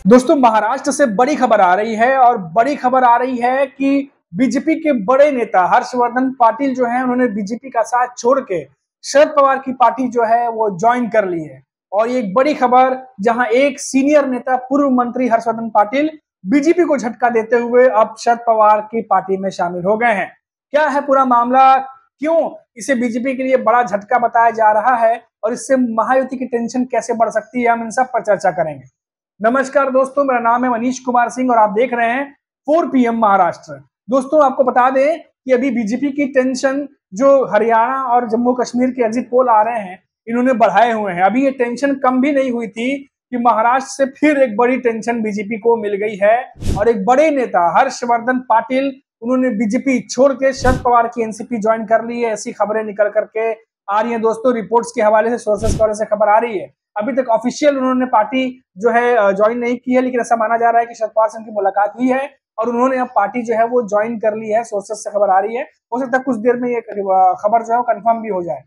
दोस्तों, महाराष्ट्र से बड़ी खबर आ रही है और बड़ी खबर आ रही है कि बीजेपी के बड़े नेता हर्षवर्धन पाटिल जो हैं, उन्होंने बीजेपी का साथ छोड़ के शरद पवार की पार्टी जो है वो ज्वाइन कर ली है। और ये एक बड़ी खबर, जहां एक सीनियर नेता पूर्व मंत्री हर्षवर्धन पाटिल बीजेपी को झटका देते हुए अब शरद पवार की पार्टी में शामिल हो गए हैं। क्या है पूरा मामला, क्यों इसे बीजेपी के लिए बड़ा झटका बताया जा रहा है और इससे महायुति की टेंशन कैसे बढ़ सकती है, हम इन सब पर चर्चा करेंगे। नमस्कार दोस्तों, मेरा नाम है मनीष कुमार सिंह और आप देख रहे हैं 4 PM महाराष्ट्र। दोस्तों, आपको बता दें कि अभी बीजेपी की टेंशन जो हरियाणा और जम्मू कश्मीर के एग्जिट पोल आ रहे हैं, इन्होंने बढ़ाए हुए हैं। अभी ये टेंशन कम भी नहीं हुई थी कि महाराष्ट्र से फिर एक बड़ी टेंशन बीजेपी को मिल गई है और एक बड़े नेता हर्षवर्धन पाटिल, उन्होंने बीजेपी छोड़ के शरद पवार की एनसीपी ज्वाइन कर ली है। ऐसी खबरें निकल करके आ रही है दोस्तों, रिपोर्ट्स के हवाले से, सोर्सेस के हवाले से खबर आ रही है। अभी तक ऑफिशियल उन्होंने पार्टी जो है ज्वाइन नहीं की है, लेकिन ऐसा माना जा रहा है कि शरद पवार से उनकी मुलाकात हुई है और उन्होंने अब पार्टी जो है वो ज्वाइन कर ली है। सोर्सेस से खबर आ रही है, हो सकता है कुछ देर में ये खबर जो है कंफर्म भी हो जाए।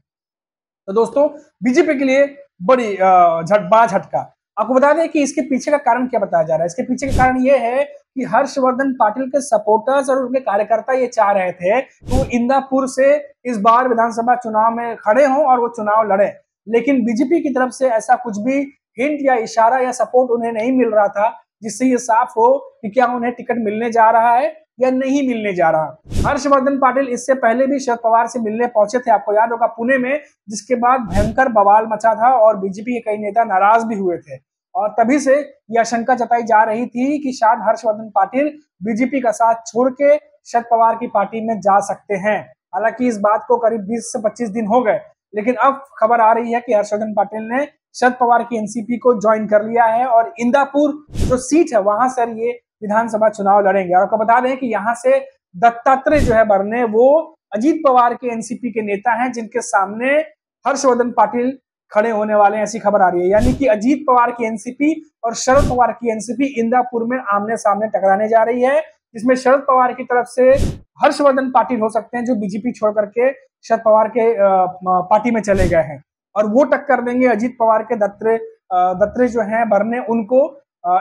तो दोस्तों, बीजेपी के लिए बड़ी बड़ा झटका। आपको बता दें कि इसके पीछे का कारण क्या बताया जा रहा है। इसके पीछे का कारण ये है कि हर्षवर्धन पाटिल के सपोर्टर्स और उनके कार्यकर्ता ये चाह रहे थे कि वो इंदापुर से इस बार विधानसभा चुनाव में खड़े हों और वो चुनाव लड़े, लेकिन बीजेपी की तरफ से ऐसा कुछ भी हिंट या इशारा या सपोर्ट उन्हें नहीं मिल रहा था, जिससे ये साफ हो कि क्या उन्हें टिकट मिलने जा रहा है या नहीं मिलने जा रहा। हर्षवर्धन पाटिल इससे पहले भी शरद पवार से मिलने पहुंचे थे, आपको याद होगा, पुणे में, जिसके बाद भयंकर बवाल मचा था और बीजेपी के कई नेता नाराज भी हुए थे। और तभी से यह आशंका जताई जा रही थी कि शायद हर्षवर्धन पाटिल बीजेपी का साथ छोड़ के शरद पवार की पार्टी में जा सकते हैं। हालांकि इस बात को करीब 20 से 25 दिन हो गए, लेकिन अब खबर आ रही है कि हर्षवर्धन पाटिल ने शरद पवार की एनसीपी को ज्वाइन कर लिया है और इंदापुर जो सीट है वहां से ये विधानसभा चुनाव लड़ेंगे। और आपको बता दें कि यहाँ से दत्तात्रेय जो है बरने, वो अजीत पवार के एनसीपी के नेता हैं, जिनके सामने हर्षवर्धन पाटिल खड़े होने वाले हैं, ऐसी खबर आ रही है। यानी कि अजीत पवार की एनसीपी और शरद पवार की एनसीपी इंदापुर में आमने सामने टकराने जा रही है, जिसमें शरद पवार की तरफ से हर्षवर्धन पाटिल हो सकते हैं, जो बीजेपी छोड़ करके शरद पवार के पार्टी में चले गए हैं, और वो टक्कर देंगे अजीत पवार के दत्तात्रेय जो हैं बरने, उनको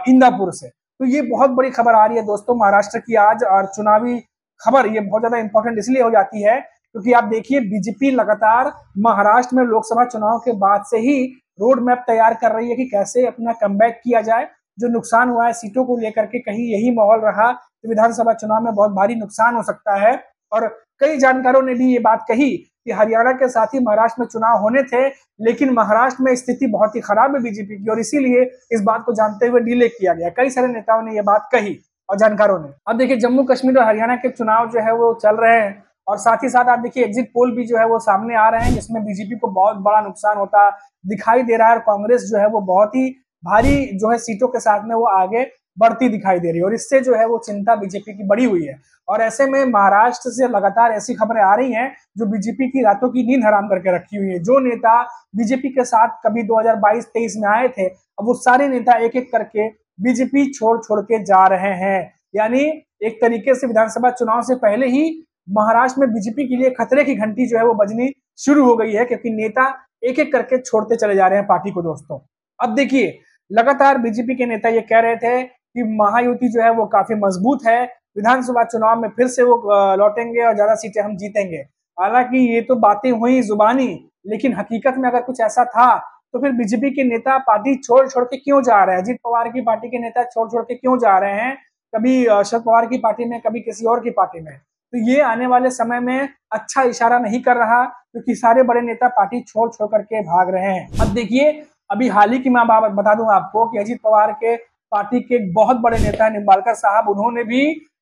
इंदापुर से। तो ये बहुत बड़ी खबर आ रही है दोस्तों महाराष्ट्र की आज। और चुनावी खबर ये बहुत ज्यादा इंपॉर्टेंट इसलिए हो जाती है क्योंकि आप देखिए, बीजेपी लगातार महाराष्ट्र में लोकसभा चुनाव के बाद से ही रोड मैप तैयार कर रही है कि कैसे अपना कमबैक किया जाए। जो नुकसान हुआ है सीटों को लेकर के, कहीं यही माहौल रहा तो विधानसभा चुनाव में बहुत भारी नुकसान हो सकता है। और कई जानकारों ने भी ये बात कही कि हरियाणा के साथ ही महाराष्ट्र में चुनाव होने थे, लेकिन महाराष्ट्र में स्थिति बहुत ही खराब है बीजेपी की, और इसीलिए इस बात को जानते हुए डिले किया गया। कई सारे नेताओं ने ये बात कही और जानकारों ने। अब देखिए, जम्मू कश्मीर और हरियाणा के चुनाव जो है वो चल रहे हैं, और साथ ही साथ आप देखिए एग्जिट पोल भी जो है वो सामने आ रहे हैं, जिसमें बीजेपी को बहुत बड़ा नुकसान होता दिखाई दे रहा है और कांग्रेस जो है वो बहुत ही भारी जो है सीटों के साथ में वो आगे बढ़ती दिखाई दे रही है, और इससे जो है वो चिंता बीजेपी की बढ़ी हुई है। और ऐसे में महाराष्ट्र से लगातार ऐसी खबरें आ रही हैं जो बीजेपी की रातों की नींद हराम करके रखी हुई है। जो नेता बीजेपी के साथ कभी 2022-23 में आए थे, अब वो सारे नेता एक एक करके बीजेपी छोड़ छोड़ के जा रहे हैं। यानी एक तरीके से विधानसभा चुनाव से पहले ही महाराष्ट्र में बीजेपी के लिए खतरे की घंटी जो है वो बजनी शुरू हो गई है, क्योंकि नेता एक एक करके छोड़ते चले जा रहे हैं पार्टी को दोस्तों। अब देखिए, लगातार बीजेपी के नेता ये कह रहे थे कि महायुति जो है वो काफी मजबूत है, विधानसभा चुनाव में फिर से वो लौटेंगे और ज्यादा सीटें हम जीतेंगे। हालांकि ये तो बातें हुई जुबानी, लेकिन हकीकत में अगर कुछ ऐसा था तो फिर बीजेपी के नेता पार्टी छोड़ छोड़ के क्यों जा रहे हैं? अजीत पवार की पार्टी के नेता छोड़ छोड़ के क्यों जा रहे हैं, कभी शरद पवार की पार्टी में, कभी किसी और की पार्टी में? तो ये आने वाले समय में अच्छा इशारा नहीं कर रहा, क्योंकि सारे बड़े नेता पार्टी छोड़ छोड़ करके भाग रहे हैं। अब देखिए, अभी हाल ही की मैं बात बता दूं आपको कि अजीत पवार के पार्टी के एक बहुत बड़े नेता निम्बालकर साहब, उन्होंने भी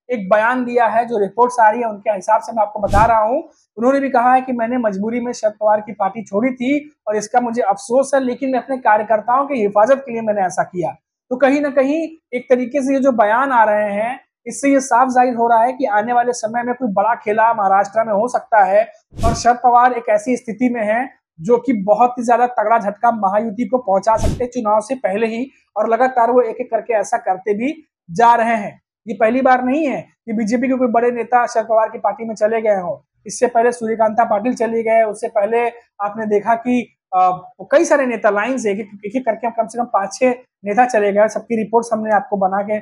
एक बयान दिया है। जो रिपोर्ट्स आ रही है उनके हिसाब से मैं आपको बता रहा हूं, उन्होंने भी कहा है कि मैंने मजबूरी में शरद पवार की पार्टी छोड़ी थी और इसका मुझे अफसोस है, लेकिन मैं अपने कार्यकर्ताओं की हिफाजत के लिए मैंने ऐसा किया। तो कहीं ना कहीं एक तरीके से ये जो बयान आ रहे हैं, इससे ये साफ जाहिर हो रहा है कि आने वाले समय में कोई बड़ा खेला महाराष्ट्र में हो सकता है, और शरद पवार एक ऐसी स्थिति में है जो कि बहुत ही ज्यादा तगड़ा झटका महायुति को पहुंचा सकते हैं चुनाव से पहले ही, और लगातार वो एक एक करके ऐसा करते भी जा रहे हैं। ये पहली बार नहीं है कि बीजेपी के कोई बड़े नेता शरद पवार की पार्टी में चले गए हों। इससे पहले सूर्यकांता पाटिल चले गए, उससे पहले आपने देखा कि कई सारे नेता लाइन से एक एक करके कम से कम 5-6 नेता चले गए। सबकी रिपोर्ट्स हमने आपको बना के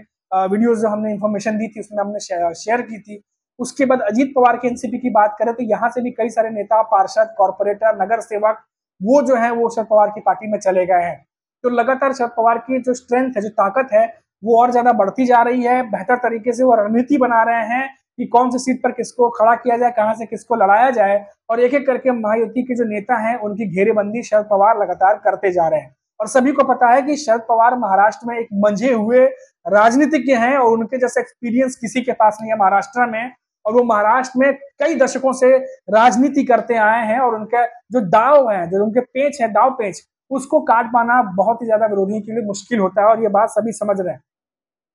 वीडियोस जो हमने इन्फॉर्मेशन दी थी उसमें हमने शेयर की थी। उसके बाद अजीत पवार के एनसीपी की बात करें तो यहाँ से भी कई सारे नेता, पार्षद, कॉर्पोरेटर, नगर सेवक वो जो है वो शरद पवार की पार्टी में चले गए हैं। तो लगातार शरद पवार की जो स्ट्रेंथ है, जो ताकत है, वो और ज्यादा बढ़ती जा रही है। बेहतर तरीके से वो रणनीति बना रहे हैं कि कौन सी सीट पर किसको खड़ा किया जाए, कहां से किसको लड़ाया जाए, और एक एक करके महायुति के जो नेता हैं उनकी घेरेबंदी शरद पवार लगातार करते जा रहे हैं। और सभी को पता है कि शरद पवार महाराष्ट्र में एक मंझे हुए राजनीतिज्ञ हैं और उनके जैसा एक्सपीरियंस किसी के पास नहीं है महाराष्ट्र में। और वो महाराष्ट्र में कई दशकों से राजनीति करते आए हैं और उनका जो दाव है, जो उनके पेच है, दाव पेच, उसको काट पाना बहुत ही ज्यादा विरोधियों के लिए मुश्किल होता है और ये बात सभी समझ रहे हैं।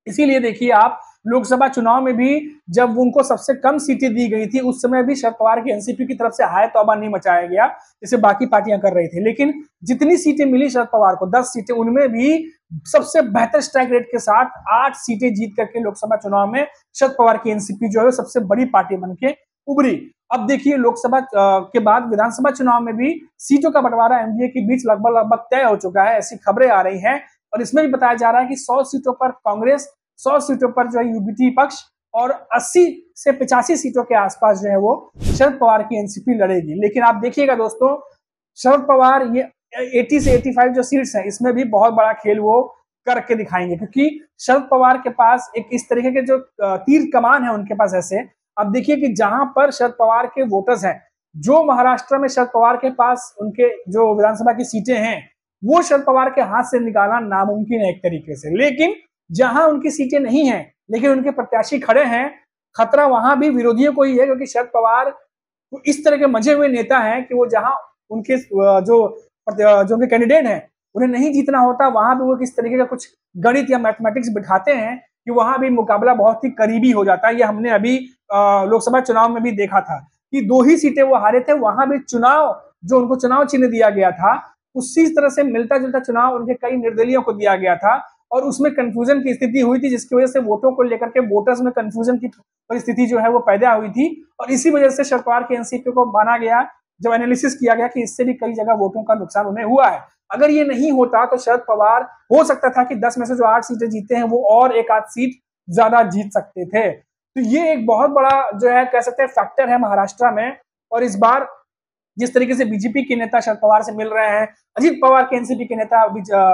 इसीलिए देखिए आप, लोकसभा चुनाव में भी जब उनको सबसे कम सीटें दी गई थी उस समय भी शरद पवार की एनसीपी की तरफ से हाय तौबा नहीं मचाया गया जैसे बाकी पार्टियां कर रही थी। लेकिन जितनी सीटें मिली शरद पवार को, 10 सीटें, उनमें भी सबसे बेहतर स्ट्राइक रेट के साथ 8 सीटें जीत करके लोकसभा चुनाव में शरद पवार की एनसीपी जो है सबसे बड़ी पार्टी बन के उभरी। अब देखिए लोकसभा के बाद विधानसभा चुनाव में भी सीटों का बंटवारा एनडीए के बीच लगभग तय हो चुका है, ऐसी खबरें आ रही हैं। और इसमें भी बताया जा रहा है कि 100 सीटों पर कांग्रेस, 100 सीटों पर जो है यूबीटी पक्ष और 80 से 85 सीटों के आसपास जो है वो शरद पवार की एनसीपी लड़ेगी। लेकिन आप देखिएगा दोस्तों, शरद पवार ये 80 से 85 जो सीट्स हैं इसमें भी बहुत बड़ा खेल वो करके दिखाएंगे, क्योंकि शरद पवार के पास एक इस तरीके के जो तीर कमान है उनके पास ऐसे। अब देखिए कि जहां पर शरद पवार के वोटर्स हैं, जो महाराष्ट्र में शरद पवार के पास उनके जो विधानसभा की सीटें हैं वो शरद पवार के हाथ से निकालना नामुमकिन है एक तरीके से। लेकिन जहां उनकी सीटें नहीं हैं लेकिन उनके प्रत्याशी खड़े हैं, खतरा वहां भी विरोधियों को ही है, क्योंकि शरद पवार इस तरह के मंझे हुए नेता हैं कि वो जहां उनके जो उनके कैंडिडेट हैं उन्हें नहीं जीतना होता, वहां भी वो किस तरीके का कुछ गणित या मैथमेटिक्स बिठाते हैं कि वहां भी मुकाबला बहुत ही करीबी हो जाता है। ये हमने अभी लोकसभा चुनाव में भी देखा था कि 2 ही सीटें वो हारे थे, वहां भी चुनाव जो उनको चुनाव चिन्ह दिया गया था उसी तरह से मिलता जुलता चुनाव उनके कई निर्दलीयों को दिया गया था और उसमें कंफ्यूजन की स्थिति हुई थी, जिसकी वजह से वोटों को लेकर के वोटर्स में कंफ्यूजन की परिस्थिति जो है वो पैदा हुई थी। और इसी वजह से शरद पवार के एनसीपी को माना गया, जब एनालिसिस किया गया कि इससे भी कई जगह वोटों का नुकसान उन्हें हुआ है। अगर ये नहीं होता तो शरद पवार हो सकता था कि 10 में से जो 8 सीटें जीते हैं वो और एक आध सीट ज्यादा जीत सकते थे। तो ये एक बहुत बड़ा जो है कह सकते हैं फैक्टर है महाराष्ट्र में। और इस बार जिस तरीके से बीजेपी के नेता शरद पवार से मिल रहे हैं, अजीत पवार के एनसीपी के नेता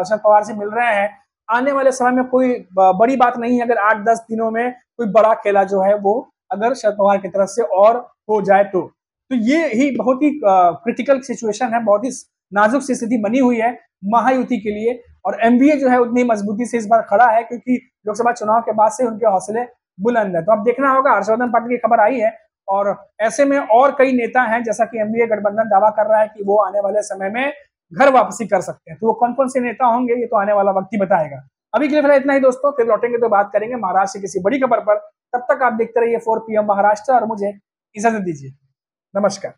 शरद पवार से मिल रहे हैं, आने वाले समय में कोई बड़ी बात नहीं है अगर 8-10 दिनों में कोई बड़ा खेला जो है वो अगर शरद पवार की तरफ से और हो जाए तो ये ही बहुत ही क्रिटिकल सिचुएशन है, बहुत ही नाजुक सी स्थिति बनी हुई है महायुति के लिए। और एमवीए जो है उतनी मजबूती से इस बार खड़ा है क्योंकि लोकसभा चुनाव के बाद से उनके हौसले बुलंद है। तो अब देखना होगा, हर्षवर्धन पाटिल की खबर आई है और ऐसे में और कई नेता हैं, जैसा कि एमवीए गठबंधन दावा कर रहा है कि वो आने वाले समय में घर वापसी कर सकते हैं। तो वो कौन कौन से नेता होंगे ये तो आने वाला वक्त ही बताएगा। अभी के लिए फिलहाल इतना ही दोस्तों, फिर लौटेंगे तो बात करेंगे महाराष्ट्र की किसी बड़ी खबर पर। तब तक आप देखते रहिए 4 PM महाराष्ट्र और मुझे इजाजत दीजिए। नमस्कार।